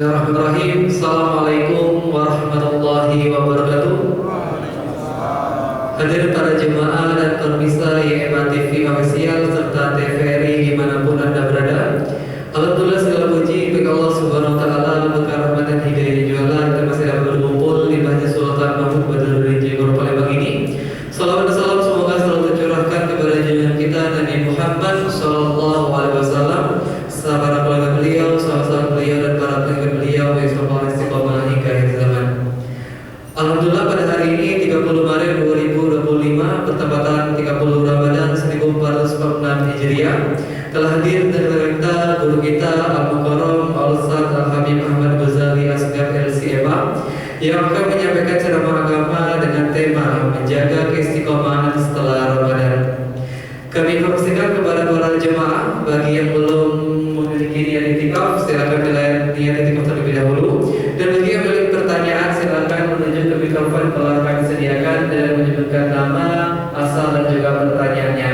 Bismillahirrahmanirrahim. Assalamualaikum warahmatullahi wabarakatuh. Hadirin para jemaah dan pemirsa YMA TV official serta TVRI dimanapun Anda berada. Alhamdulillah segala puji bagi Allah Subhanahu wa taala berkah rahmat dan hidayah jualan kita masih dapat berkumpul di Masjid Sultan Mahmud Badruddin Jayagoro Palembang ini. Salawat dan salam semoga selalu tercurahkan kepada junjungan kita Nabi Muhammad sallallahu alaihi wasallam, sahabat keluarga beliau, sahabat beliau dan para pengikut beliau bersama istiqomah hingga akhir zaman. Alhamdulillah pada hari ini 30 Maret 2025 bertepatan 30 Ramadan 1446 Hijriah telah hadir dan kita guru kita Al-Mukarram Al-Ustaz Al-Habib Ahmad Ghazali Asgar LCMA yang akan menyampaikan ceramah agama dengan tema menjaga keistiqomahan setelah Ramadan. Kami informasikan kepada para jemaah bagi yang belum memiliki niat itikaf silakan niat itikaf terlebih dahulu, dan bagi yang memiliki pertanyaan silakan menuju ke mikrofon telah kami sediakan dan menyebutkan nama, asal dan juga pertanyaannya.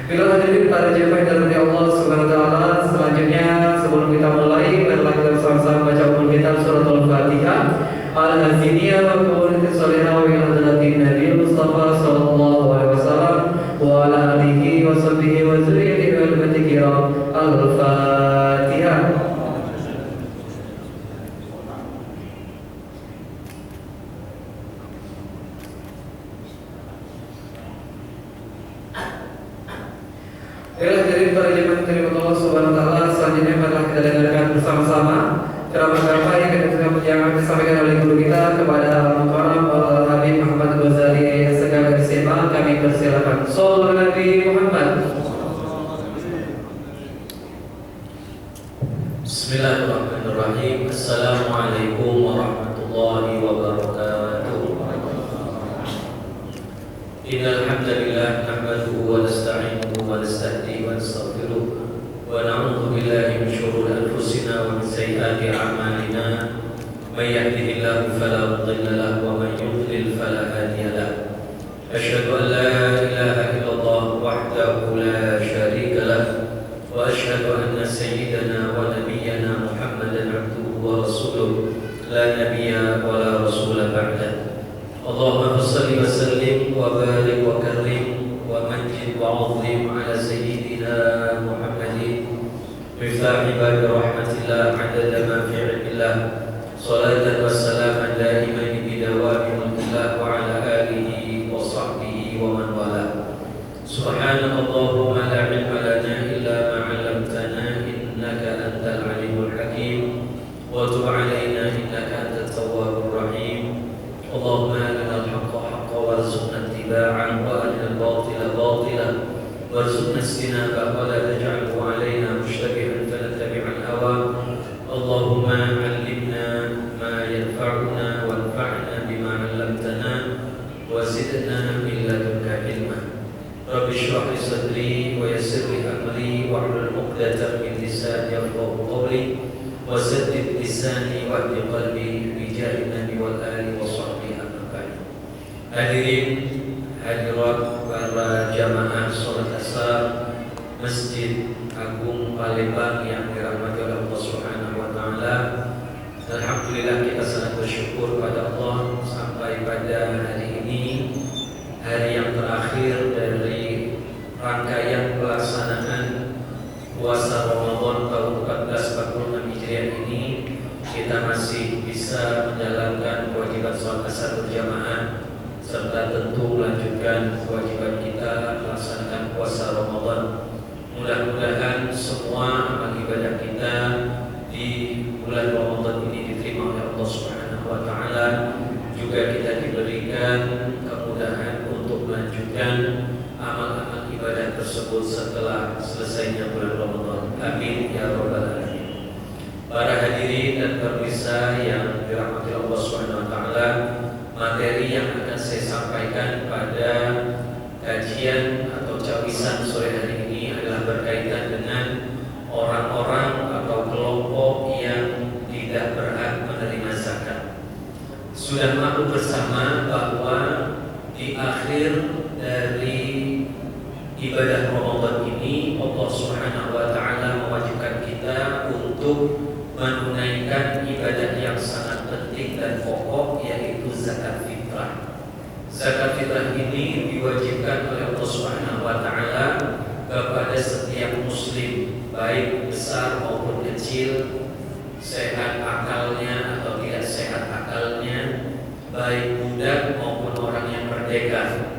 Bila hadirin para jemaah dari Allah Subhanahu wa taala, selanjutnya sebelum kita mulai marilah kita sama-sama baca umul kitab surat Al-Fatihah. Al-Haziniyah wa Qawlatis Salihah wa Ilahatin Nabi Mustafa sallallahu alaihi wasallam wa ala alihi wa sahbihi wa zurriyyatihi wal ummati kiram. Al-Fatihah. Baiklah dari para jemaah terima Allah Subhanahu wa taala, selanjutnya marilah kita dengarkan bersama-sama ceramah agama yang akan disampaikan oleh guru kita kepada Al-Mukarram Al-Habib Ahmad Ghazali Asgar LCMA. Kami persilakan. Shallallahu Nabi Muhammad. Bismillahirrahmanirrahim. Assalamualaikum warahmatullahi wabarakatuh. Innal hamdalillah nahmaduhu wa nasta'inuhu wa nastahdihi wa nastaghfiruh wa na'udzu billahi min shururi anfusina wa min sayyiati a'malina. May yahdihillahu fala mudilla lahu wa may yudlil fala hadiya lahu. Asyhadu an la ilaha illallah wahdahu la syarika lahu wa asyhadu anna sayyidana wa nabiyyana Muhammadan abduhu wa rasuluh la nabiyya wa la rasula ba'da. Allahumma shalli wa sallim wa barik wa karim wa majid wa 'azzim ala sayyidina Muhammadin miftahi babi rahmatillah 'adada ma fi 'ilmillah. Salatan wa salaman daiman bi dawami mulkillah wa ala alihi wa sahbihi wa man wala. Subhanakallahumma la ilma lana illa ma 'allamtana innaka antal alimul hakim wa tub 'alaina innaka antat tawwabur rahim. Allahumma arinal haqqa haqqan warzuqna ittiba'ahu wa arinal batila batilan warzuqna ijtinabah wa la taj'alhu 'alaina mushtabihan fanattabi'al hawa. Allahumma 'allimna ma yanfa'una wanfa'na bima 'allamtana wa zidna min ladunka ilma. Rabbi shrah li sadri wa yassir li amri wahlul 'uqdatam min lisani yafqahu qawli wa saddid lisani wahdi qalbi bi jahi nabi wal ali wa sahbihi amma ba'd. Hadirin hadirat para jamaah salat asar Masjid Agung Palembang yang dirahmati oleh Allah Subhanahu wa taala. Alhamdulillah kita sangat bersyukur pada Allah sampai pada hari ini, hari yang terakhir dari rangkaian pelaksanaan puasa Ramadan tahun 1446 Hijriah ini, kita masih bisa menjalankan kewajiban salat asar berjamaah serta tentu melanjutkan kewajiban kita melaksanakan puasa Ramadan. Mudah-mudahan semua amal ibadah kita di bulan Ramadan ini diterima oleh Allah Subhanahu wa taala. Juga kita diberikan kemudahan untuk melanjutkan amal-amal ibadah tersebut setelah selesainya bulan Ramadan. Amin ya rabbal alamin. Para hadirin dan pemirsa yang dirahmati Allah Subhanahu wa taala, materi yang akan saya sampaikan pada kajian atau cawisan sore hari ini adalah berkaitan dengan orang-orang atau kelompok yang tidak berhak menerima zakat. Sudah maklum bersama bahwa di akhir dari ibadah Ramadan ini Allah Subhanahu wa taala mewajibkan kita untuk menunaikan ibadah dan pokok, yaitu zakat fitrah. Zakat fitrah ini diwajibkan oleh Allah Subhanahu wa taala kepada setiap muslim, baik besar maupun kecil, sehat akalnya atau tidak sehat akalnya, baik budak maupun orang yang merdeka,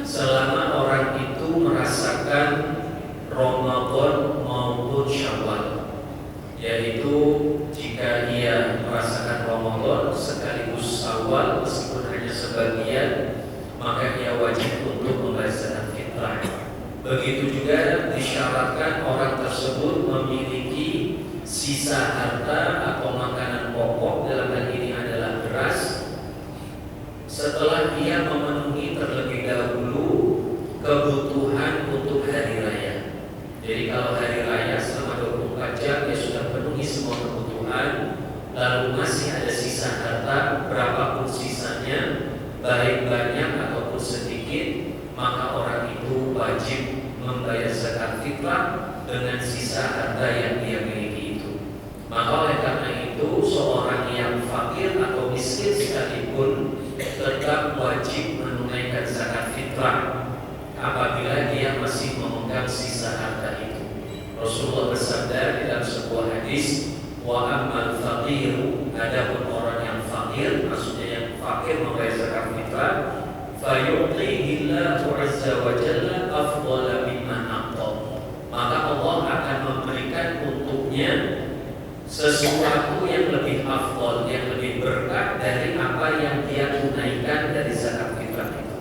selama orang itu merasakan Ramadan maupun Syawal. Yaitu jika ia merasakan Ramadan sekaligus Syawal meskipun hanya sebagian, maka ia wajib untuk membayar zakat fitrah. Begitu juga disyaratkan orang tersebut memiliki sisa harta atau makanan pokok, dalam hal ini adalah beras, setelah ia memenuhi terlebih dahulu kebutuhan untuk hari raya. Jadi kalau hari raya selama 24 jam dia sudah penuhi semua kebutuhan, lalu masih ada sisa harta, berapapun sisanya, baik banyak ataupun sedikit, maka orang itu wajib membayar zakat fitrah dengan sisa harta yang dia miliki itu. Maka oleh karena itu seorang yang fakir atau miskin sekalipun tetap wajib menunaikan zakat fitrah apabila dia masih memegang sisa harta itu. Rasulullah bersabda di dalam sebuah hadis, wa ammal faqiru, adapun orang yang fakir, maksudnya yang fakir membayar zakat fitrah, fayu'tihi Allahu azza wa jalla afdhala mimma a'ta, maka Allah akan memberikan untuknya sesuatu yang lebih afdal, yang lebih berkah dari apa yang dia tunaikan dari zakat fitrah itu.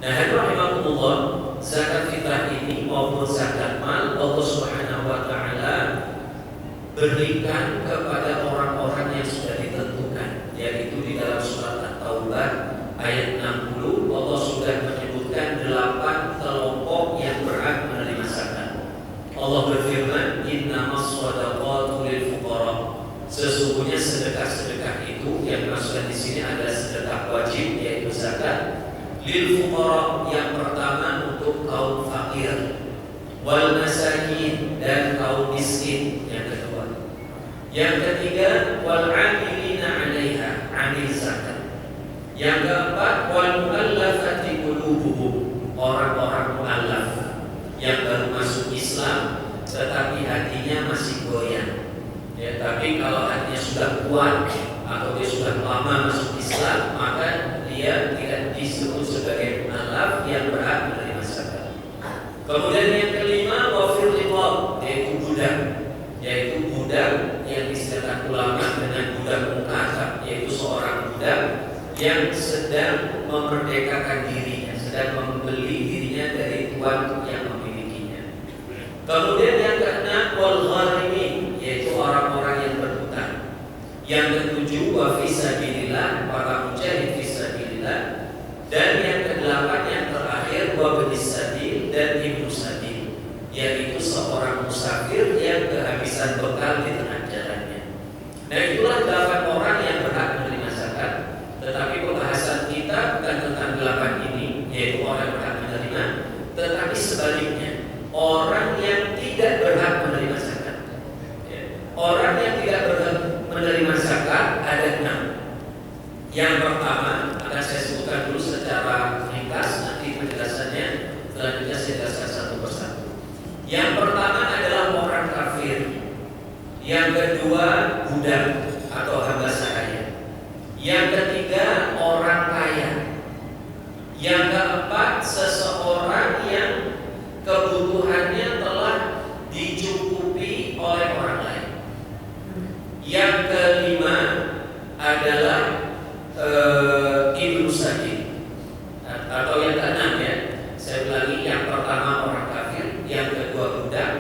Nah, rahimakumullah, zakat fitrah ini maupun zakat mal Allah Subhanahu wa taala berikan kepada orang-orang yang sudah ditentukan, yaitu di dalam surat At-Taubah ayat 60 Allah sudah menyebutkan 8 kelompok yang berhak menerima zakat. Allah berfirman, innamas shadaqatu lil fuqara, sesungguhnya sedekah-sedekah itu yang dimaksudkan di sini adalah sedekah wajib, yaitu zakat. Lil fuqara, yang pertama untuk kaum fakir, wal masakin, dan kaum miskin, yang kedua. Yang ketiga, wal amilina 'alaiha, 'amil zakat. Yang keempat, wal mu'allafati qulubuhum, orang-orang mu'allaf yang baru masuk Islam tetapi hatinya masih goyah. Ya, tapi kalau hatinya sudah kuat atau dia sudah lama masuk Islam, maka dia tidak disebut sebagai mu'allaf yang berhak menerima zakat. Kemudian yang kelima, wafir riqab, yaitu budak, yaitu budak yang disebutkan ulama dengan budak mukatab, yaitu seorang budak yang sedang memerdekakan dirinya, sedang membeli dirinya dari tuan yang memilikinya. Kemudian yang keenam, wal gharimin, yaitu orang-orang yang berhutang. Yang ketujuh, wa fisabilillah, para mujahid fisabilillah. Dan yang kedelapan, yang terakhir, wa binis sabil, dan ibnu sabil, yaitu seorang musafir yang kehabisan bekal di tengah jalannya. Nah, itulah 8 orang yang berhak menerima zakat. Tetapi pembahasan kita bukan tentang 8 ini, yaitu orang yang berhak menerima, tetapi sebaliknya, orang yang tidak berhak menerima zakat. Orang yang tidak berhak menerima zakat ada 6. Yang pertama akan saya sebutkan dulu secara ringkas, nanti penjelasannya selanjutnya saya jelaskan satu persatu. Yang pertama adalah orang kafir. Yang kedua, budak atau hamba sahaya. Yang ketiga, orang kaya. Yang keempat, seseorang yang kebutuhannya telah dicukupi oleh orang lain. Yang kelima adalah ibnu sabil, atau yang keenam, ya. Saya ulangi, yang pertama orang kafir, yang kedua budak,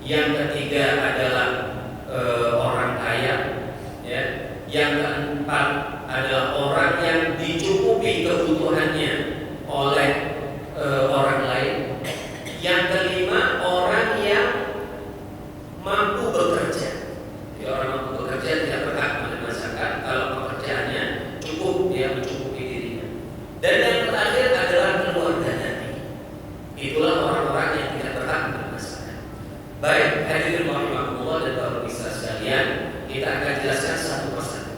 yang ketiga adalah orang kaya, ya. Yang keempat adalah orang yang dicukupi kebutuhannya oleh orang lain. Yang kelima, orang yang mampu bekerja. Ya, orang mampu bekerja tidak berhak menerima zakat kalau pekerjaannya cukup, dia mencukupi dirinya. Dan yang terakhir adalah keluarga Nabi. Itulah orang-orang yang tidak berhak menerima zakat. Baik, hadirin rahimakumullah dan para pemirsa sekalian, kita akan jelaskan satu persatu.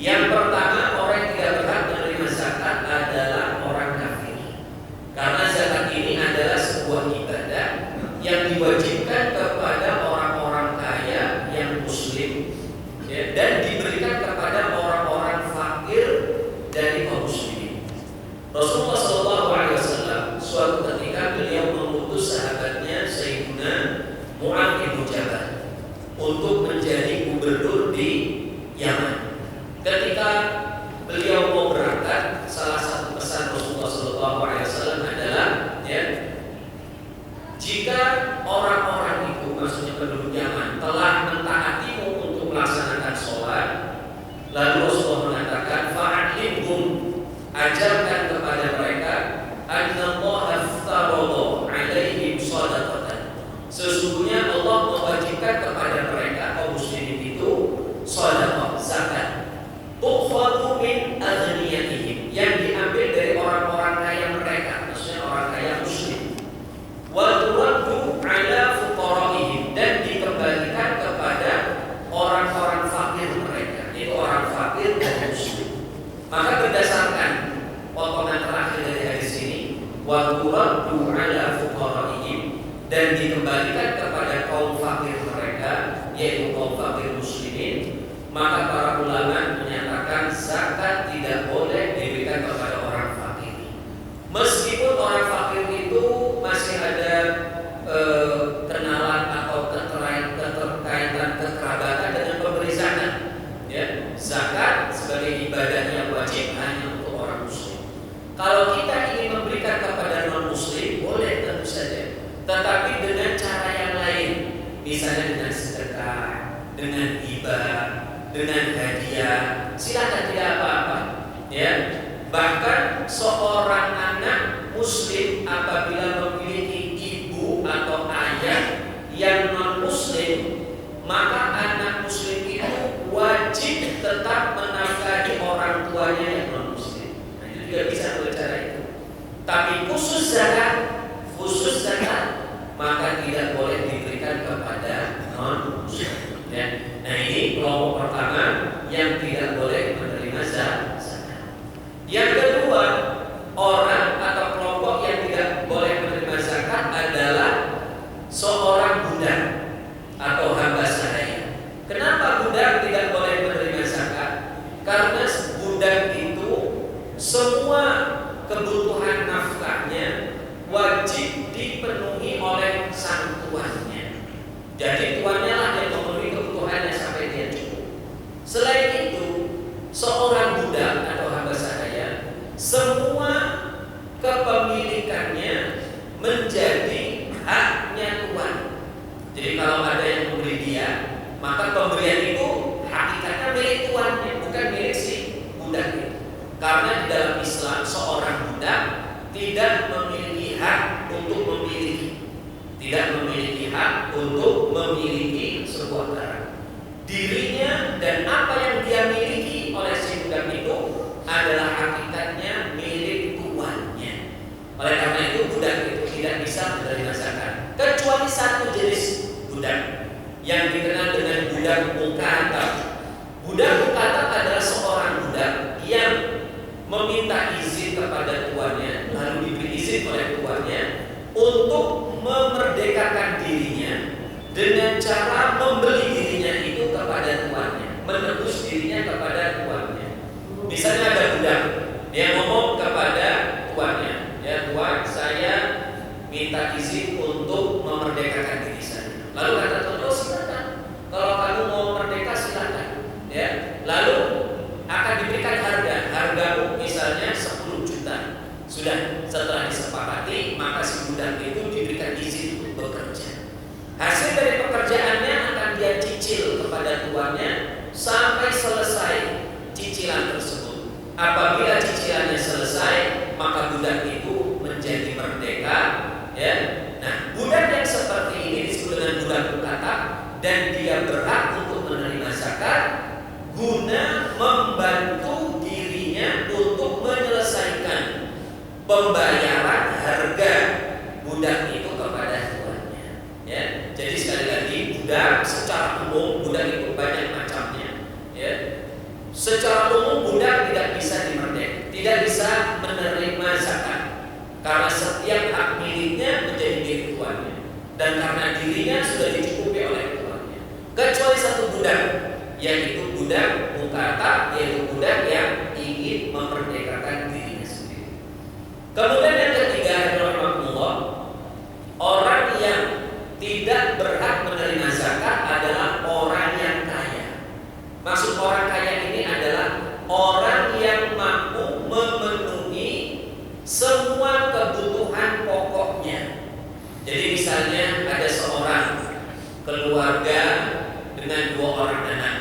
Yang pertama, orang yang tidak berhak menerima zakat adalah orang kafir. Karena zakat ini adalah sebuah ibadah yang diwajibkan kepada orang-orang kaya yang muslim, ya, dan diberikan kepada orang-orang fakir dari kaum muslimin. Rasulullah SAW suatu ketika beliau mengutus sahabatnya Sayyidina Mu'adz bin Jabal untuk menjadi gubernur di Yaman. Ketika beliau mau berangkat, salah satu pesan Rasulullah SAW adalah, ya, jika orang-orang itu, maksudnya penduduk Yaman, telah mentaatimu untuk melaksanakan sholat, lalu Rasulullah mengatakan, fa'alimhum, ajarkan kepada mereka, annallaha aftaradha 'alaihim shadaqatan. Sesungguhnya Allah mewajibkan kepada mereka kaum muslimin itu shadaqah, zakat. Tukhadhu min aghniyatihim, yang diambil dari orang-orang kaya mereka, maksudnya orang kaya muslim. Wa turaddu 'ala fuqara'ihim, dan dikembalikan kepada orang-orang fakir mereka, itu orang fakir dan muslim. Maka berdasarkan potongan terakhir dari hadis ini, wa turaddu 'ala fuqara'ihim, dan dikembalikan kepada kaum fakir mereka, yaitu kaum fakir muslimin, maka para ulama menyatakan zakat tidak boleh diberikan kepada orang fakir. Meskipun orang fakir itu masih ada kenalan atau keterkaitan kekerabatan dengan pemberi zakat, ya. Zakat sebagai ibadah yang wajib hanya untuk orang muslim. Kalau kita ingin memberikan kepada non muslim, boleh tentu saja, tetapi dengan cara yang lain, misalnya dengan sedekah, dengan hibah, dengan hadiah, silakan, tidak apa-apa, ya. Bahkan seorang anak muslim apabila memiliki ibu atau ayah yang non muslim, maka anak muslim itu wajib tetap menafkahi orang tuanya yang non muslim. Nah, itu juga bisa dengan cara itu. Tapi khusus zakat maka tidak boleh diberikan kepada non muslim, ya. Nah, ini kelompok pertama yang tidak boleh menerima zakat. Yang kedua, orang atau kelompok yang tidak boleh menerima zakat adalah seorang budak atau hamba sahaya. Kenapa budak tidak boleh menerima zakat? Karena budak itu semua kebutuhan nafkahnya wajib dipenuhi oleh sang tuannya. Jadi tuannya lah yang memenuhi kebutuhannya sampai dia cukup. Selain itu, seorang budak atau hamba sahaya, semua kepemilikannya menjadi haknya tuan. Jadi kalau ada yang memberi dia, maka pemberian itu hakikatnya milik tuannya, bukan milik si budak itu. Karena di dalam Islam seorang budak tidak memiliki hak untuk memiliki, sebuah barang. Dirinya dan apa yang dia miliki oleh si budak itu adalah hakikatnya milik tuannya. Oleh karena itu budak itu tidak bisa menerima zakat, kecuali satu jenis budak yang dikenal dengan budak mukatab. Budak mukatab adalah seorang budak yang meminta izin kepada tuannya, lalu diberi izin oleh tuannya untuk memerdekakan dirinya dengan cara membeli dirinya itu kepada tuannya, menebus dirinya kepada tuannya. Misalnya ada budak, dia ngomong kepada tuannya, ya tuan, saya minta izin untuk memerdekakan diri saya. Lalu kata tuan, oh silakan, kalau kamu mau merdeka silakan, ya. Lalu akan diberikan hargamu misalnya 10 juta. Sudah, setelah disepakati, maka si budak itu diberikan izin untuk bekerja. Hasil dari pekerjaannya akan dia cicil kepada tuannya sampai selesai cicilan tersebut. Apabila cicilannya selesai, maka budak itu menjadi merdeka, ya. Nah, budak yang seperti ini disebut dengan budak mukatab, dan dia berhak untuk menerima zakat guna membantu dirinya untuk menyelesaikan pembayaran harga budak itu kepada tuannya, ya. Jadi sekali lagi, budak secara umum, budak itu banyak macamnya, ya. secara umum budak tidak bisa dimerdek, tidak bisa menerima zakat karena setiap hak miliknya menjadi milik tuannya dan karena dirinya sudah dicukupi oleh tuannya. Kecuali satu budak, yaitu budak mukata, yaitu budak yang ingin memerdekakan dirinya sendiri. Kemudian yang ketiga, rahimahullah, orang yang tidak berhak menerima zakat adalah orang yang kaya. Maksud orang kaya ini adalah orang yang mampu memenuhi semua kebutuhan pokoknya. Jadi misalnya ada seorang keluarga dengan 2 orang anak.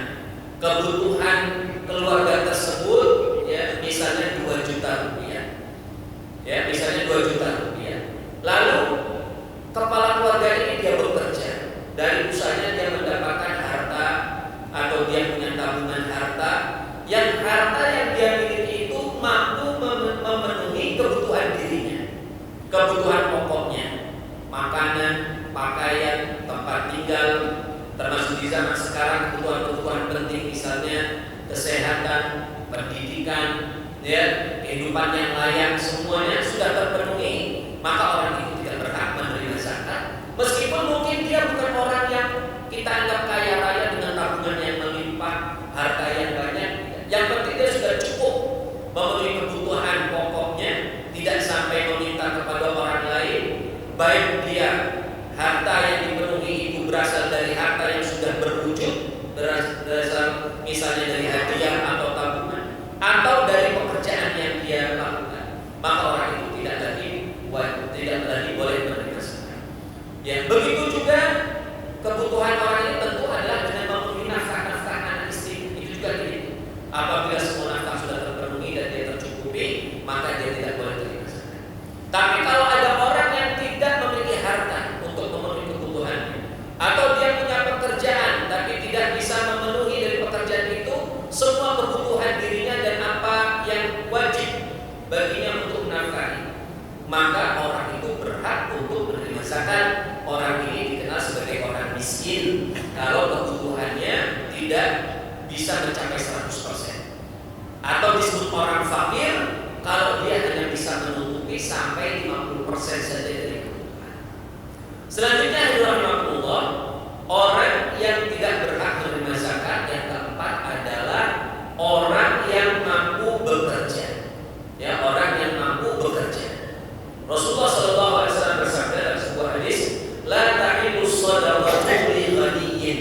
Kebutuhan keluarga tersebut ya misalnya 2 juta rupiah. Ya, misalnya 2 juta rupiah. Lalu kepala keluarga ini dia bekerja. Dari usahanya dia mendapatkan harta atau dia punya tabungan harta. Yang harta yang dia miliki itu mampu memenuhi kebutuhan dirinya, kebutuhan pokoknya, makanan, pakaian, tempat tinggal, termasuk di zaman sekarang kebutuhan-kebutuhan penting misalnya kesehatan, pendidikan, ya, kehidupan yang layak, semuanya sudah terpenuhi, maka orang itu tidak berhak menerima zakat. Meskipun mungkin dia bukan orang yang kita anggap kaya raya dengan tabungan yang melimpah, harta yang banyak, yang penting dia sudah cukup memenuhi kebutuhan pokoknya, tidak sampai meminta kepada orang lain, baik dia harta yang dipenuhi itu berasal dari harta yang sudah berwujud, berasal misalnya dari hadiah atau tabungan, atau dari pekerjaan yang dia lakukan, maka orang itu tidak lagi boleh menerima zakat. Ya, begitu juga kebutuhan orang ini tentu adalah dengan memenuhi nafkah anak istri, itu juga gitu. Apabila semua nafkah sudah terpenuhi dan dia tercukupi, maka dia tidak boleh terima zakat. Tapi kalau ada orang yang tidak memiliki harta untuk memenuhi kebutuhannya, atau dia punya pekerjaan tapi tidak bisa memenuhi dari pekerjaan itu semua kebutuhan dirinya dan apa yang wajib baginya untuk menafkahi, maka orang itu berhak untuk menerima zakat. Orang ini dikenal sebagai orang miskin kalau kebutuhannya tidak bisa mencapai 100%, atau disebut orang fakir kalau dia hanya bisa menutupi sampai 50% saja dari kebutuhan. Selanjutnya rahimahullah, orang yang tidak berhak menerima zakat yang keempat adalah orang yang mampu bekerja. Ya, orang yang mampu bekerja. Rasulullah SAW bersabda dalam sebuah hadis, la ta'ilu shadaqatu li ghaniyyin.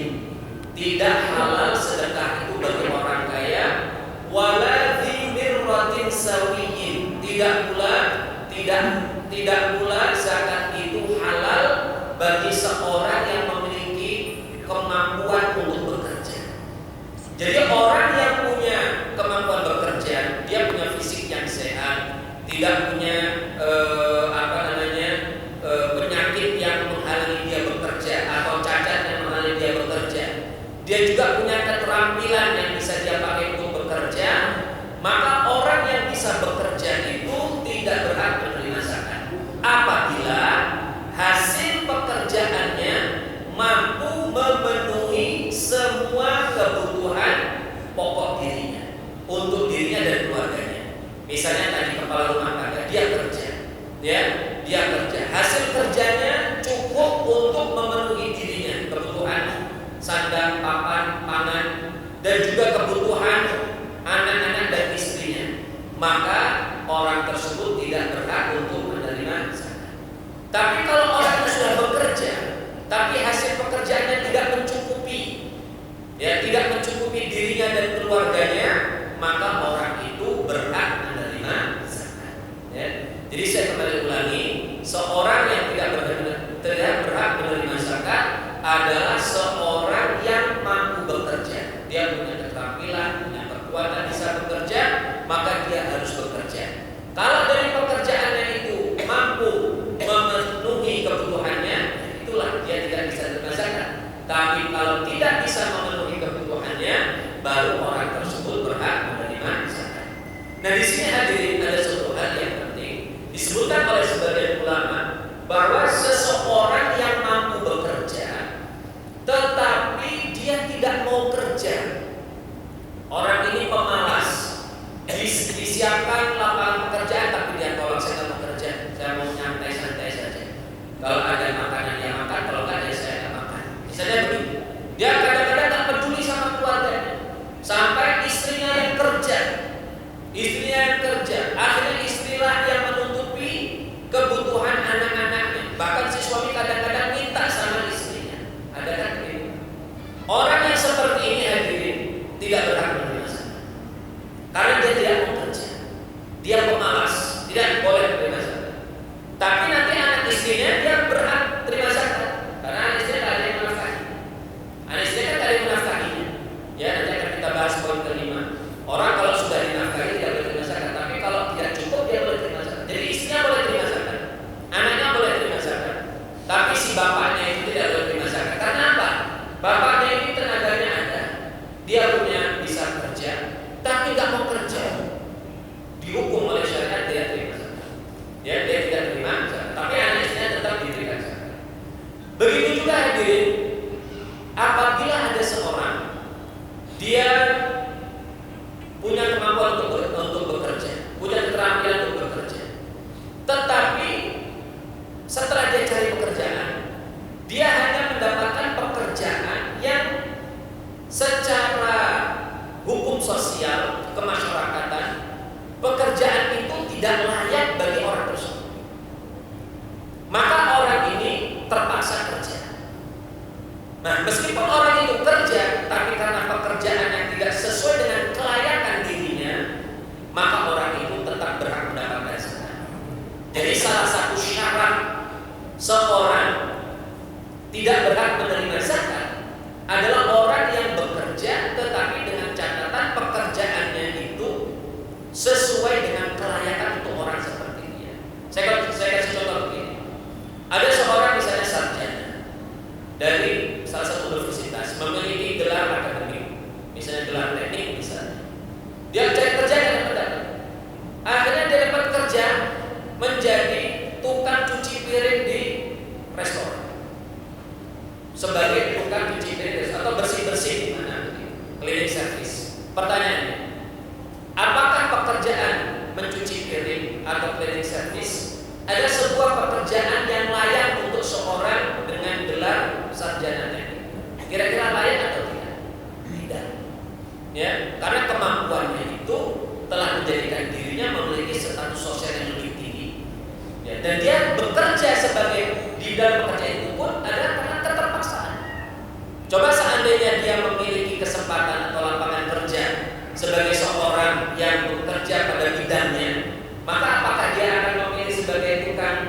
Tidak halal sedekah itu bagi orang kaya, wala dzi mirratin sawiyyin. Tidak pula zakat itu halal bagi seorang yang memiliki kemampuan untuk bekerja. Jadi orang yang punya kemampuan bekerja, dia punya fisik yang sehat, tidak punya penyakit yang menghalangi dia bekerja atau cacat yang menghalangi dia bekerja. Dia juga punya keterampilan yang bisa dia pakai untuk bekerja, maka orang yang bisa bekerja itu tidak berhak menerima zakat apabila hasil pekerjaannya mampu memenuhi semua kebutuhan pokok dirinya, untuk dirinya dan keluarganya. Misalnya tadi kepala rumah tangga, dia kerja, ya, dia kerja. Hasil kerjanya cukup untuk memenuhi dirinya, kebutuhan sandang, papan, pangan, dan juga kebutuhan anak-anak dan istrinya. Maka orang tersebut tidak berhak untuk menerima zakat. Tapi kalau orang itu sudah bekerja, tapi hasil pekerjaannya tidak mencukupi, ya, tidak mencukupi dirinya dan keluarganya, maka orang itu berhak menerima zakat. Ya. Jadi saya kembali ulangi, seorang yang tidak berhak menerima zakat adalah seorang yang mampu bekerja. Dia punya keterampilan, punya kekuatan bisa bekerja, maka dia harus bekerja. Kalau dari pekerjaannya itu mampu memenuhi kebutuhannya, itulah dia tidak bisa menerima zakat. Tapi kalau tidak bisa memenuhi kebutuhannya, baru orang tersebut berhak menerima zakat. Nah, di sini hadirin ada satu hal yang penting disebutkan oleh sebagian ulama, bahwa seseorang yang mampu bekerja tetapi dia tidak mau kerja. Orang ini pemalas disiapkan lapangan pekerjaan, tapi dia tolak, saya nggak mau kerja, saya mau nyantai santai saja. Kalau ada makanan dia makan, kalau nggak ya saya nggak makan. Misalnya begitu. Dia kadang-kadang nggak peduli sama keluarganya, sampai istrinya yang kerja, akhirnya istrilah yang menutupi kebutuhan anak-anaknya. Bahkan si suami kadang-kadang minta sama istrinya. Ada kan begitu? Orang yang seperti ini hadirin tidak berhak menerima zakat, karena dia tidak mau kerja, dia pemalas, tidak boleh menerima zakat. Tapi nanti anak istrinya dia berhak terima zakat, karena anak istrinya tak ada yang menafkahi. Anak istrinya kan tak ada yang menafkahinya. Ya, nanti akan kita bahas poin kelima. Orang kalau sudah dinafkahi tidak boleh terima zakat, tapi kalau tidak cukup dia boleh terima zakat. Jadi istrinya boleh terima zakat, anaknya boleh terima zakat, tapi si bapaknya itu tidak boleh terima zakat. Karena apa? Bapaknya ini tenaganya ada, dia punya bisa kerja, tapi nggak mau kerja, dihukum oleh syariat dia terima zakat. Ya, dia tidak terima zakat, tapi anak istrinya tetap diberikan zakat. Begitu juga hadirin, apabila ada seorang dia punya kemampuan untuk bekerja, punya keterampilan untuk bekerja, tetapi setelah dia cari pekerjaan, dia hanya mendapatkan pekerjaan yang secara hukum sosial kemasyarakatan, pekerjaan itu tidak layak bagi orang tersebut, maka orang ini terpaksa kerja. Nah, meskipun orang itu kerja, tapi karena pekerjaan yang tidak sesuai dengan kelayakan dirinya, maka orang itu tetap berhak mendapatkan zakat. Jadi salah satu syarat seorang tidak berhak menerima zakat adalah orang yang bekerja, tetapi dengan catatan pekerjaannya itu sesuai dengan kelayakan untuk orang seperti dia. Saya kasih contoh begini. Ada seorang misalnya sarjana dari salah satu universitas, memiliki gelar akademik, misalnya gelar teknik misalnya. Dia cari kerja dan dapat. Akhirnya dia dapat kerja menjadi tukang cuci piring di restoran, sebagai tukang cuci piring atau bersih-bersih di mana, cleaning service. Pertanyaannya, apakah pekerjaan mencuci piring atau cleaning service adalah sebuah pekerjaan yang layak untuk seorang dengan gelar sarjana teknik? Kira-kira layak atau tidak? Tidak. Ya, karena kemampuannya itu telah menjadikan dirinya memiliki status sosial yang lebih tinggi. Ya, dan dia bekerja sebagai di dalam pekerjaan itu pun adalah karena keterpaksaan. Coba seandainya dia memiliki kesempatan atau lapangan kerja sebagai seorang yang bekerja pada bidangnya, maka apakah dia akan memilih sebagai tukang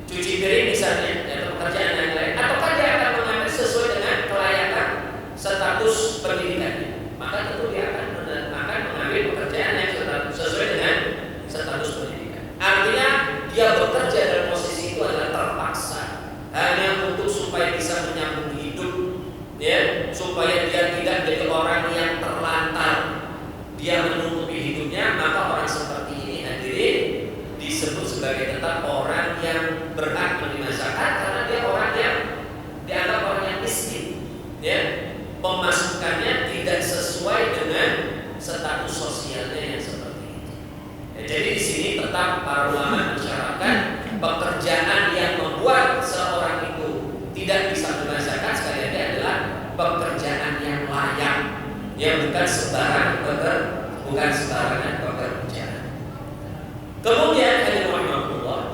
cuci piring misalnya, atau pekerjaan yang lain, ataukah dia akan mengambil sesuai dengan kelayakan status pendidikannya? Maka tentu dia akan mengambil pekerjaan yang sesuai dengan status pendidikan. Artinya dia bekerja dalam posisi itu adalah terpaksa, hanya untuk supaya bisa menyambung hidup, ya, supaya dia tidak jadi orang yang terlantar, dia menutupi hidupnya. Maka orang seperti ini hadirin disebut sebagai tetap orang yang berhak menerima zakat, karena dia orang yang dianggap orang yang miskin, ya, pemasukannya tidak sesuai dengan status sosialnya yang seperti itu. Ya, jadi di sini tetap para ulama mensyaratkan pekerjaan yang membuat seorang itu tidak bisa menerima zakat sekali lagi adalah pekerjaan yang layak, yang bukan sembarangan pekerjaan. Kemudian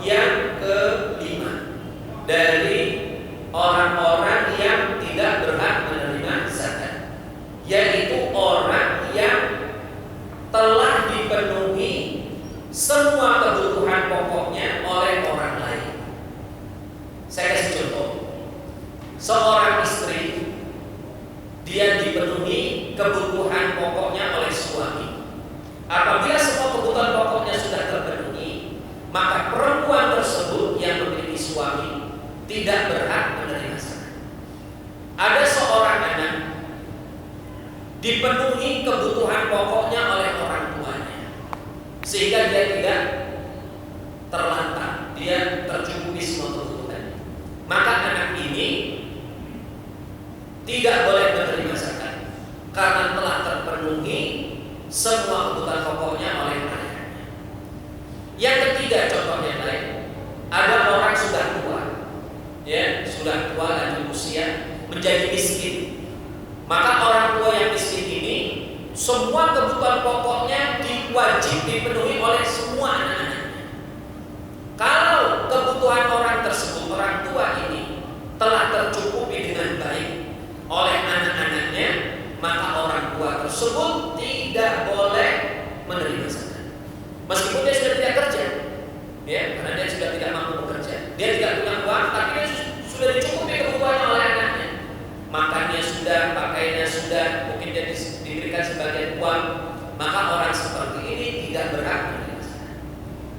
yang kelima dari orang-orang yang tidak berhak menerima zakat, yaitu orang yang telah dipenuhi semua kebutuhan pokoknya oleh orang lain. Saya kasih contoh. Seorang istri, dia dipenuhi kebutuhan pokoknya oleh suami. Apabila semua kebutuhan pokoknya sudah terpenuhi, maka perempuan tersebut yang memiliki suami tidak berhak menerima zakat. Ada seorang anak dipenuhi kebutuhan pokoknya oleh orang tuanya, sehingga dia tidak terlantar, dia tercukupi semua kebutuhan. Maka anak ini tidak boleh menerima zakat karena telah terpenuhi semua kebutuhan pokoknya wajib dipenuhi oleh semua anak-anaknya. Kalau kebutuhan orang tersebut, orang tua ini telah tercukupi dengan baik oleh anak-anaknya, maka orang tua tersebut tidak boleh menerima zakat. Meskipun dia sudah tidak kerja, ya, karena dia sudah tidak mampu bekerja, dia tidak punya uang, tapi dia sudah dicukupi kebutuhannya oleh anaknya. Makannya sudah, pakaiannya sudah, mungkin dia diberikan sebagian uang, maka orang seperti ini tidak berhak menerima zakat.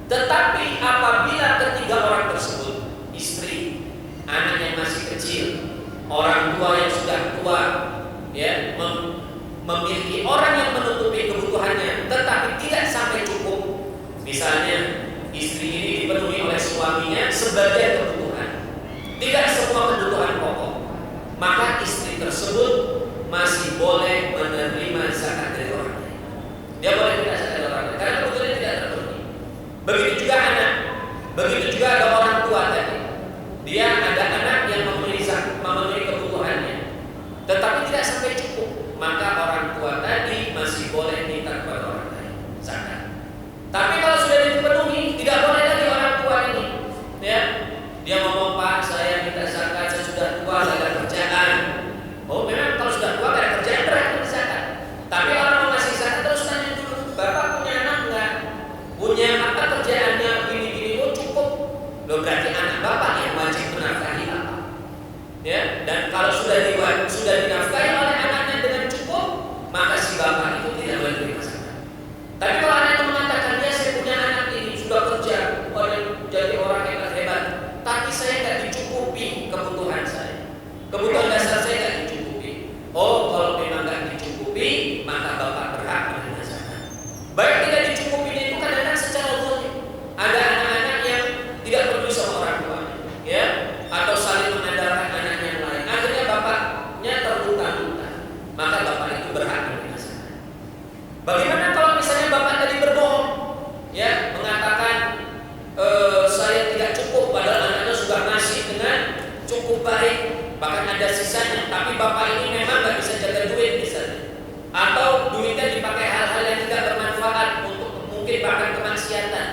Tetapi apabila ketiga orang tersebut, istri, anak yang masih kecil, orang tua yang sudah tua, ya, memiliki orang yang menutupi kebutuhannya, tetapi tidak sampai cukup. Misalnya istri ini dipenuhi oleh suaminya sebagian kebutuhan, tidak semua kebutuhan pokok, maka istri tersebut masih boleh menerima zakat dari orang lain. Dia boleh tidak zakat dari orang lain karena kebutuhannya tidak terpenuhi. Begitu juga anak, begitu juga ada orang tua tadi. Dia ada anak yang memenuhi kebutuhannya, tetapi tidak sampai cukup, maka orang tua tadi masih boleh minta kepada orang lain zakat. Tapi kalau sudah dipenuhi, tidak boleh lagi orang tua ini, ya, dia ngomong, Pak, saya minta zakat, saya sudah tua, tidak ada kerjaan. Oh, memang kalau sudah tua tidak ada kerjaan berarti zakat. Tapi orang mau ngasih zakat terus tanya dulu, Bapak punya anak enggak? Punya apa kerjaannya? Gini-gini, oh cukup. Loh, berarti anak Bapak yang wajib menafkahi Bapak. Ya, dan kalau sudah dinafkahi oleh anaknya dengan cukup, maka si Bapak itu tidak boleh terima zakat. Tapi kalau anak itu mengatakan, ya saya punya anak ini sudah kerja, jadi orang hebat, tapi saya tidak dicukupi kebutuhan saya, kebutuhan dasar saya tidak dicukupi. Oh, kalau memang tidak dicukupi, maka Bapak berhak menerima zakat. Baik tidak dicukupinya itu kadang-kadang secara zalim. Ada anak-anak yang tidak peduli sama orang tuanya, ya, atau saling mengandalkan anak yang lain. Akhirnya bapaknya terluka-luka, maka bapak itu berhak menerima zakat. Bagaimana kalau misalnya bapak tadi berbohong, ya, mengatakan saya tidak cukup, padahal anaknya sudah ngasih dengan cukup baik, bahkan ada sisanya, tapi bapak ini memang nggak bisa jaga duit misalnya, atau duitnya dipakai hal-hal yang tidak bermanfaat untuk mungkin bahkan kemaksiatan.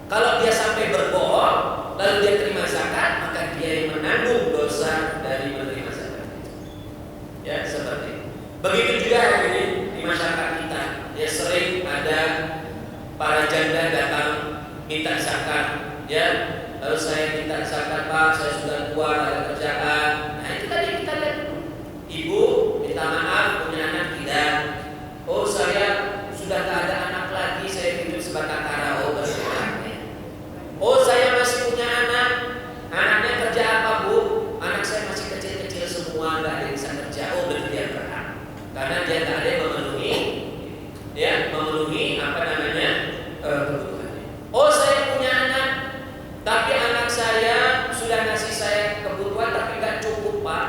Kalau dia sampai berbohong lalu dia terima zakat, maka dia yang menanggung dosa dari menerima zakat. Ya, seperti itu. Begitu juga ini di masyarakat kita, ya, sering ada para janda datang minta zakat, ya, lalu saya minta zakat, Pak, saya sudah tua, ada kerjaan. Nah, itu tadi kita lihat, ibu minta maaf, punya anak tidak. Oh, saya sudah tak ada anak lagi, saya hidup sebatang kara. Oh, bersyukur. Oh, saya masih punya anak, anaknya kerja apa, Bu? Anak saya masih kecil-kecil semua, nggak ada yang bisa kerja. Oh, berarti dia berhak, karena dia tak ada yang memenuhi, ya, memenuhi apa namanya kebutuhannya. Oh, saya punya anak, tapi anak saya sudah ngasih saya kebutuhan, tapi nggak cukup, Pak,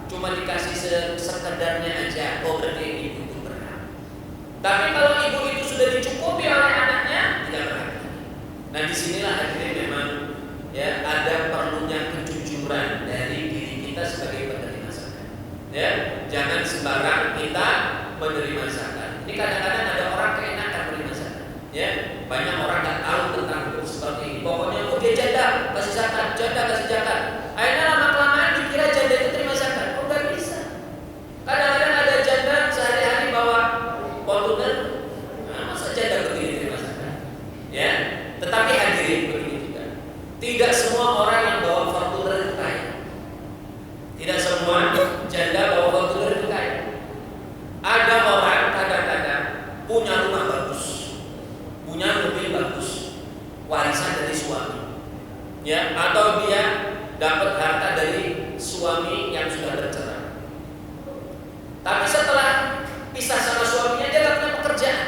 cuma dikasih sekedarnya aja. Oh, berarti ibu itu berhak. Tapi kalau ibu itu sudah dicukupi oleh anaknya, tidak berhak. Nah, disinilah akhirnya memang, ya, ada perlunya kejujuran dari diri kita sebagai penerima zakat. Ya, jangan sembarang kita menerima zakat. Ini kadang-kadang ada orang keenakan menerima zakat. Ya, banyak orang nggak tahu tentang hukum seperti ini. Pokoknya, oh, dia janda kasih zakat, janda kasih zakat. Akhirnya lama-kelamaan dikira janda itu terima zakat. Oh, nggak bisa. Kadang-kadang ada janda sehari-hari bawa Fortuner, nah, masa janda begini terima zakat? Ya. Tetapi hadirin, begini juga, tidak semua orang yang bawa Fortuner itu kaya. Tidak semua janda bawa Fortuner itu kaya. Ada orang kadang-kadang punya rumah bagus, punya mobil bagus, warisan dari suami, ya, atau dia dapat harta dari suami yang sudah bercerai. Tapi setelah pisah sama suaminya, dia nggak punya pekerjaan,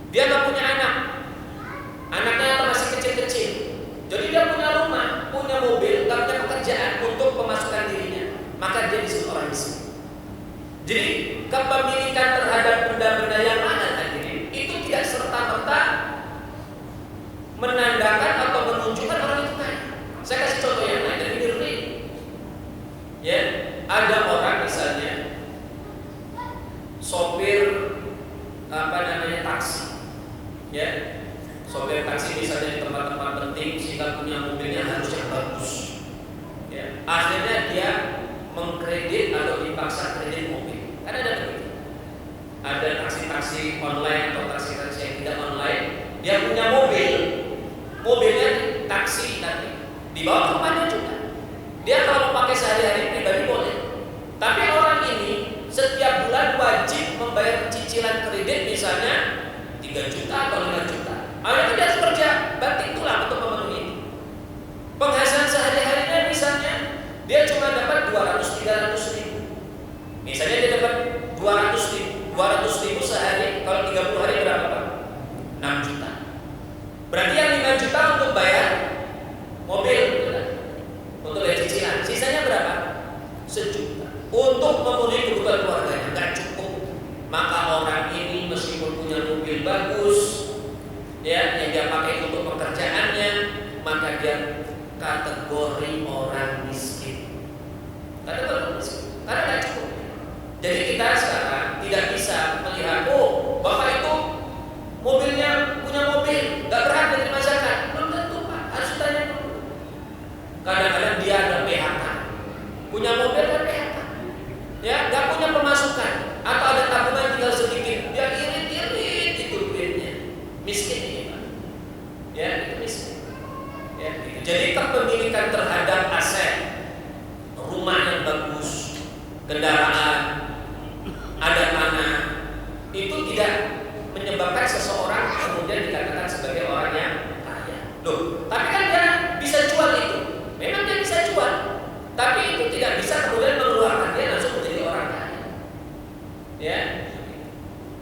dia nggak punya anak. Anaknya masih kecil-kecil, jadi dia punya rumah, punya mobil, gak punya pekerjaan untuk pemasukan dirinya, maka dia disebut orang miskin. Jadi kepemilikan terhadap benda-benda yang mana tadi itu tidak serta-merta menandakan atau menunjukkan orang itu kaya. Saya kasih contoh yang lain dari diri. Ya, ada orang misalnya sopir taksi, Ya, sopir taksi misalnya di tempat-tempat penting sehingga punya mobilnya harus yang bagus. Ya, akhirnya dia mengkredit atau dipaksa kredit mobil. Kan ada begitu. Ada taksi-taksi online atau taksi-taksi yang tidak online, dia punya mobil, mobilnya taksi nanti dibawa ke rumahnya juga. Dia kalau pakai sehari-hari pribadi boleh. Tapi orang ini setiap bulan wajib membayar cicilan kredit misalnya 3 juta atau 5 juta. Akhirnya dia harus kerja banting tulang untuk memenuhi itu. Penghasilan sehari-harinya misalnya dia cuma dapat 200-300 ribu. Misalnya dia dapat 200 ribu sehari, kalau 30 hari berapa Pak? 6 juta. Berarti yang 5 juta untuk bayar mobil, untuk bayar cicilan. Sisanya berapa? 1 juta. Untuk memenuhi kebutuhan keluarganya, nggak cukup. Maka orang ini meskipun punya mobil bagus, ya, yang dia pakai untuk pekerjaannya, maka dia kategori orang miskin. Kategori miskin, karena nggak cukup. Jadi kita sekarang tidak bisa melihat, oh, bapak itu mobilnya punya mobil, nggak berhak menerima zakat. Belum tentu Pak, harus ditanya dulu. Kadang-kadang dia ada PHK, punya mobil dan PHK, ya, nggak punya pemasukan, atau ada tabungan tinggal sedikit, dia irit-irit itu duitnya, miskin ini Pak. Ya, itu miskin. Ya, gitu. Jadi kepemilikan terhadap aset, rumah yang bagus, kendaraan, ada tanah, itu tidak menyebabkan seseorang kemudian dikatakan sebagai orang yang kaya. Loh, tapi kan dia bisa jual itu. Memang dia bisa jual, tapi itu tidak bisa kemudian mengeluarkan dia langsung menjadi orang kaya. Ya.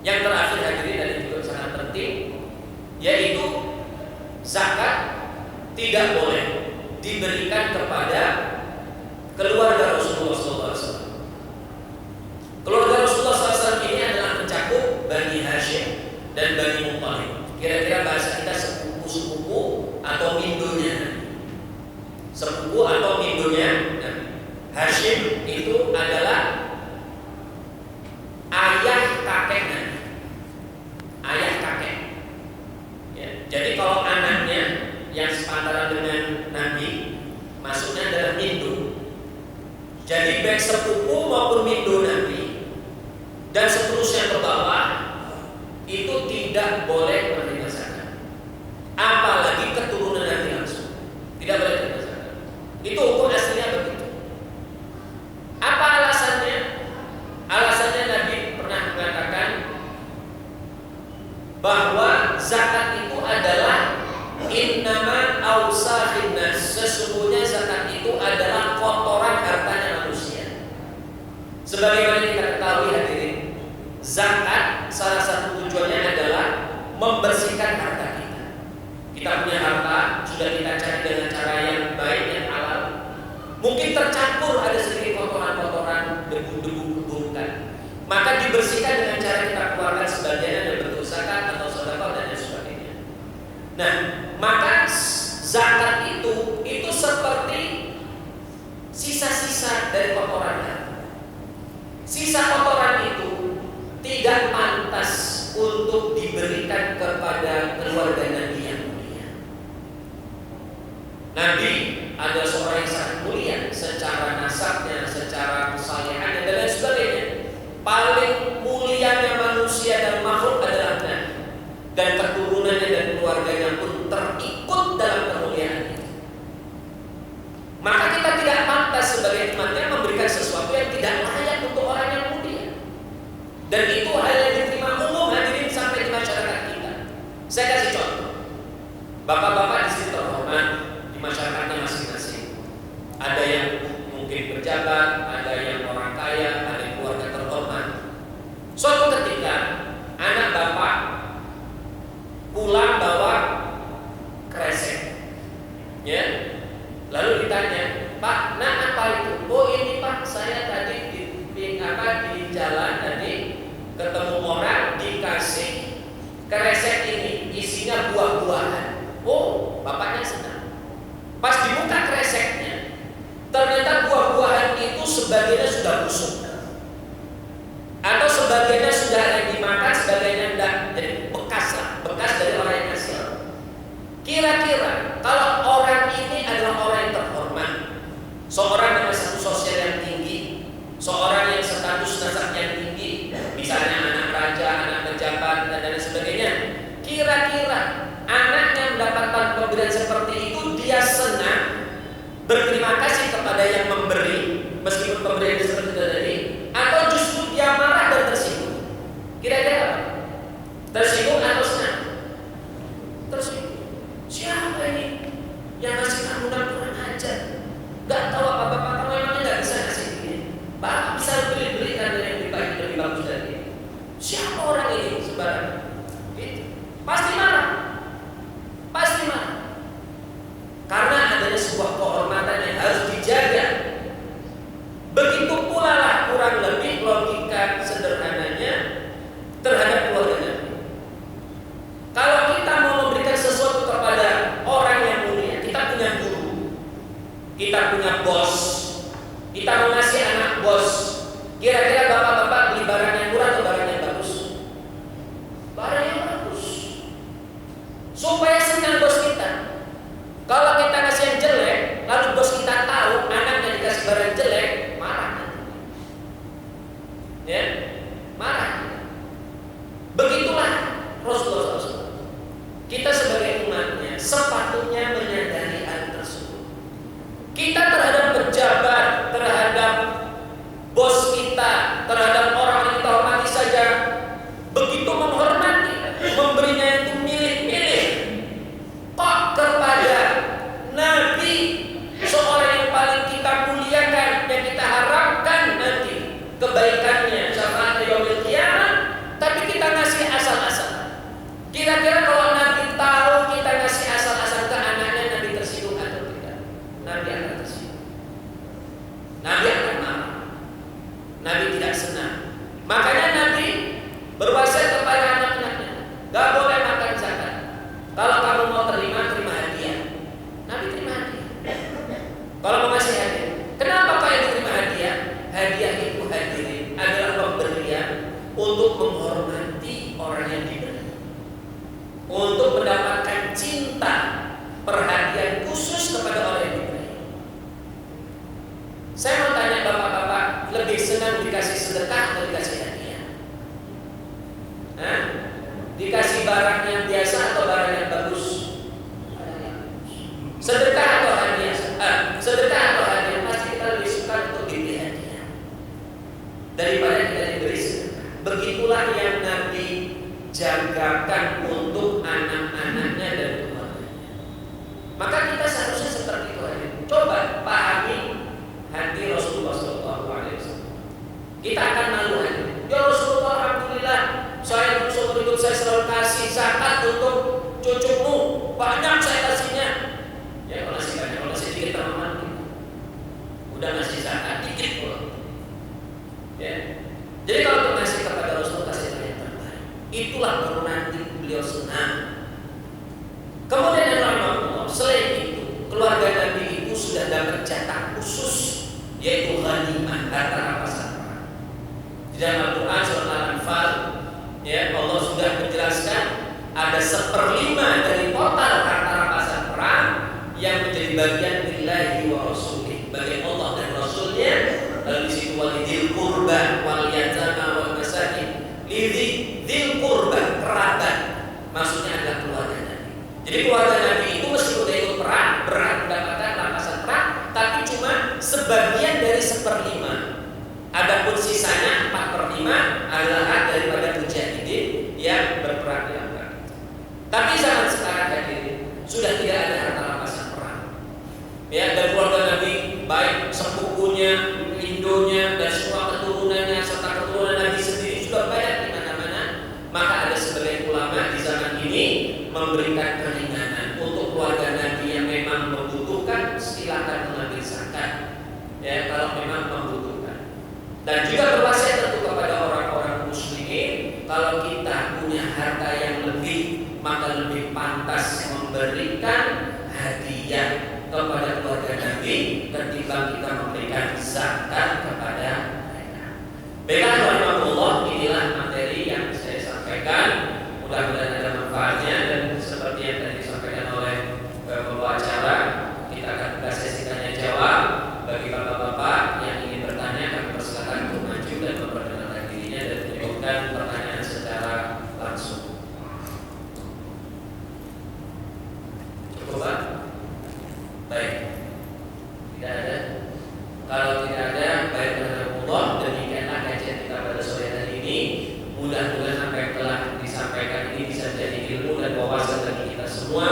Yang terakhir hadirin dan juga sangat penting, yaitu zakat tidak boleh diberikan kepada keluarga Rasulullah SAW. Keluarga Rasulullah SAW ini adalah mencakup Bani Hashim dan Bani Muttalib. Kira-kira bahasa kita sepupu-sepupu atau mindunya. Sepupu atau mindunya. Hashim itu adalah ayah kakek Nabi. Ayah kakek. Ya, jadi kalau anaknya yang sepantaran dengan Nabi, maksudnya adalah mindu. Jadi baik sepupu maupun mindu Nabi dan seterusnya ke bawah itu tidak boleh menerima zakat. Apalagi keturunan Nabi langsung tidak boleh menerima zakat. Itu hukum aslinya begitu. Apa alasannya? Alasannya Nabi pernah mengatakan bahwa zakat itu adalah innama awsakhin nas. Sesungguhnya zakat itu adalah kotoran hartanya manusia. Sebagaimana kita ketahui hadirin, zakat salah satu tujuannya adalah membersihkan harta kita. Kita punya harta, sudah kita cari dengan cara yang baik, yang halal. Mungkin tercampur ada sedikit kotoran-kotoran, debu-debu keburukan. Maka dibersihkan dengan cara kita keluarkan sebagian yang bentuk zakat atau sedekah dan lain sebagainya. Nah, maka zakat itu seperti sisa-sisa dari kotoran harta. Sisa kotoran itu tidak pantas untuk diberikan kepada keluarga Nabi yang mulia. Nabi adalah seorang yang sangat mulia secara nasabnya, secara kesalehannya dan lain sebagainya. Paling mulianya manusia dan makhluk adalah Nabi, dan keturunannya dan keluarganya pun terikut dalam kemuliaan itu. Maka kita tidak pantas sebagai umatnya memberikan sesuatu yang tidak layak untuk orang yang mulia. Dan itu hal yang diterima umum hadirin sampai di masyarakat kita. Saya kasih contoh. Bapak-bapak di sini terhormat di masyarakatnya masing-masing. Ada yang mungkin pejabat, ada yang orang kaya, ada yang keluarga terhormat. Suatu ketika anak bapak pulang bawa kresek, ya. Lalu ditanya, Pak, nah apa itu? Oh ini Pak, saya tadi di jalan tadi ketemu orang dikasih kresek ini, isinya buah-buahan. Oh, bapaknya senang. Pas dibuka kreseknya, ternyata buah-buahan itu Kira-kira kalau orang ini adalah orang yang terhormat, seorang dengan status sosial yang tinggi, seorang yang status nasab yang tinggi, misalnya anak raja, anak pejabat dan lain sebagainya, kira-kira anak yang mendapatkan pemberian seperti itu dia senang, berterima kasih kepada yang memberi meskipun pemberian seperti itu tadi, atau justru dia marah dan tersinggung? Kira-kira apa? Tersinggung atau senang? Tersinggung. Siapa ini yang ngasih kamu dan kurang ajar? Gak tahu apa-apa, kamu emangnya gak bisa ngasih ini? Bapak bisa beli-belikan dari yang lebih baik, lebih bagus dari ini. Siapa orang ini sembarang? Pasti marah. Pasti marah. Karena adanya sebuah kehormatan yang harus dijaga. Begitu pula lah kurang lebih logika sederhananya terhadap keluarga Nabi. Kalau kita mau memberikan sesuatu kepada orang yang mulia, kita punya guru, kita punya bos, kita mau ngasih anak bos, kira-kira bapak-bapak beli barang yang murah atau barang yang bagus? Barang yang bagus, supaya senang bos kita. Kalau kita ngasih yang jelek, lalu bos kita tahu anaknya dikasih barang jelek, marah. Ya, marah. Begitulah Rasulullah SAW. Kita sebagai umatnya sepatutnya menyadari hal tersebut. Kita terhadap pejabat, terhadap bos kita, terhadap orang yang kita hormati saja begitu menghormati, memberinya itu milih-milih. Kok kepada Nabi, seorang yang paling kita muliakan, yang kita harapkan nanti kebaikannya syafaat yaumil qiyamah, tapi kita ngasih asal-asal. Kira-kira kalau Nabi tahu kita ngasih asal-asal ke anaknya, Nabi tersinggung atau tidak? Nabi akan tersinggung. Nabi akan marah. Nabi tidak senang. Makanya Nabi berwasiat kepada anak-anaknya, gak boleh makan zakat. Kalau kamu mau terima, terima hadiah. Nabi terima hadiah. Kalau mau ngasih hadiah, kenapa Pak yang diterima hadiah? Hadiah itu hadirin adalah pemberian untuk menghormati orang yang diberi, untuk mendapatkan cinta, perhatian khusus kepada orang yang diberi. Saya mau tanya bapak-bapak, lebih senang dikasih sedekah atau dikasih hadiah? Hah? Dikasih barang yang biasa atau barang yang bagus? Sedekah atau hadiah? Sedekah atau hadiah? Pasti kita lebih suka untuk diberi hadiah daripada kita diberi sedekah. Begitulah yang Nabi jagakan untuk anak-anaknya dan keluarganya. Maka kita seharusnya seperti itu aja. Coba pahami hati Rasulullah SAW. Kita akan malu aja. Ya Rasulullah, alhamdulillah, saya seumur hidup saya selalu kasih zakat untuk cucumu, banyak saya kasihnya. Ya kalau masih banyak, kalau masih dikit teman-teman, udah ngasih zakat dikit pula. Ya. Jadi kalau kita ngasih kepada Rasulullah, kasih yang terbaik. Itulah baru nanti beliau senang. Kemudian yang lain, selain itu, keluarga Nabi itu sudah dapat jatah khusus, yaitu ghanimah, harta rampasan perang. Di dalam Al-Quran surat Al-Anfal, ya Allah sudah menjelaskan ada 1/5 dari total harta rampasan perang yang menjadi bagian lillahi wa rasulih, bagi Allah dan Rasulnya. Lalu di situ walidil qurba wal yatama wal masakin. Lidil qurba, kerabat, maksudnya adalah keluarga Nabi. Jadi keluarga Nabi itu meskipun dia ikut perang, berhak mendapatkan rampasan perang, tapi cuma sebagian dari 1/5. Adapun sisanya 4/5 adalah hak daripada mujahidin yang berperang dalam perang. Tapi zaman sekarang hadirin sudah tidak ada harta rampasan perang. Ya, dan keluarga Nabi baik sepupunya, indonya dan semua keturunannya serta keturunan Nabi sendiri sudah banyak di mana-mana. Maka ada sebagian ulama di zaman ini memberikan keringanan untuk keluarga Nabi yang memang membutuhkan, silakan mengambil zakat. Ya, kalau memang membutuhkan. Dan juga berwasiat tentu kepada orang-orang muslimin, kalau kita punya harta yang lebih, maka lebih pantas memberikan hadiah kepada keluarga Nabi ketimbang kita memberikan zakat kepada mereka. Baiklah rahimahullah, inilah materi yang saya sampaikan. Mudah-mudahan ada manfaatnya dan seperti yang tadi disampaikan oleh sampaikan ini bisa menjadi ilmu dan wawasan bagi kita semua.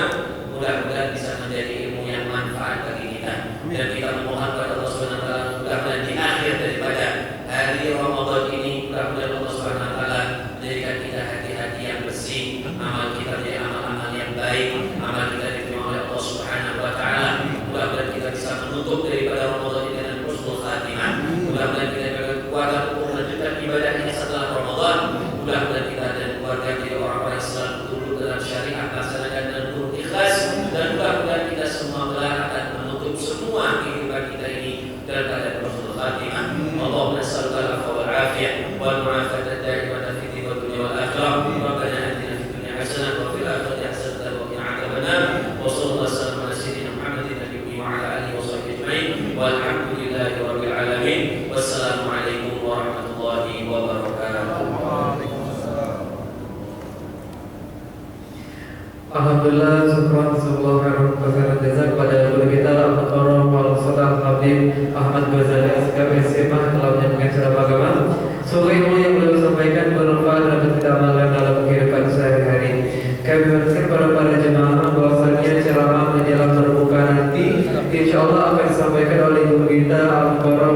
Mudah-mudahan bisa menjadi ilmu yang manfaat bagi kita. Dan kita memohon kepada Allah Subhanahu wa taala mudah-mudahan di akhir daripada hari Ramadan ini, mudah-mudahan Allah Subhanahu wa taala menjadikan kita hati-hati yang bersih, amal kita menjadi amal-amal yang baik, amal kita diterima oleh Allah Subhanahu wa taala. Mudah-mudahan kita bisa menutup daripada Ramadan ini dengan husnul khatimah. Mudah-mudahan kita diberikan kekuatan untuk melanjutkan ibadahnya setelah Ramadan. Mudah-mudahan kita dan keluarga jadi orang-orang yang selalu tunduk dalam syariat, laksanakan dan penuh ikhlas. Dan mudah-mudahan kita semua akan menutup semua kehidupan kita ini dalam keadaan husnul khatimah. Allahumma nas'aluka al-'afwa wal 'afiyah wal mu'afata da'imatan fid din wad dunya wal akhirah. Rabbana atina fid dunya hasanah wa fil akhirati hasanah wa qina 'adzabannar. Wa sallallahu alaihi wa ala sayyidina Muhammadin nabiyyi wa ala alihi wa sahbihi ajma'in. Walhamdulillahi rabbil alamin. Wassalamu alaikum warahmatullahi wabarakatuh. Alhamdulillah, syukran sallallahu khairan jazak kepada guru kita Al-Mukarram Wal-Ustadz Habib Ahmad Ghazali SKPSM telah menyampaikan ceramah agama. Semoga ilmu yang beliau sampaikan bermanfaat dapat kita amalkan dalam kehidupan sehari-hari. Kami berharap para jemaah bahwasanya ceramah menjelang berbuka nanti insya Allah akan disampaikan oleh guru kita Al-Mukarram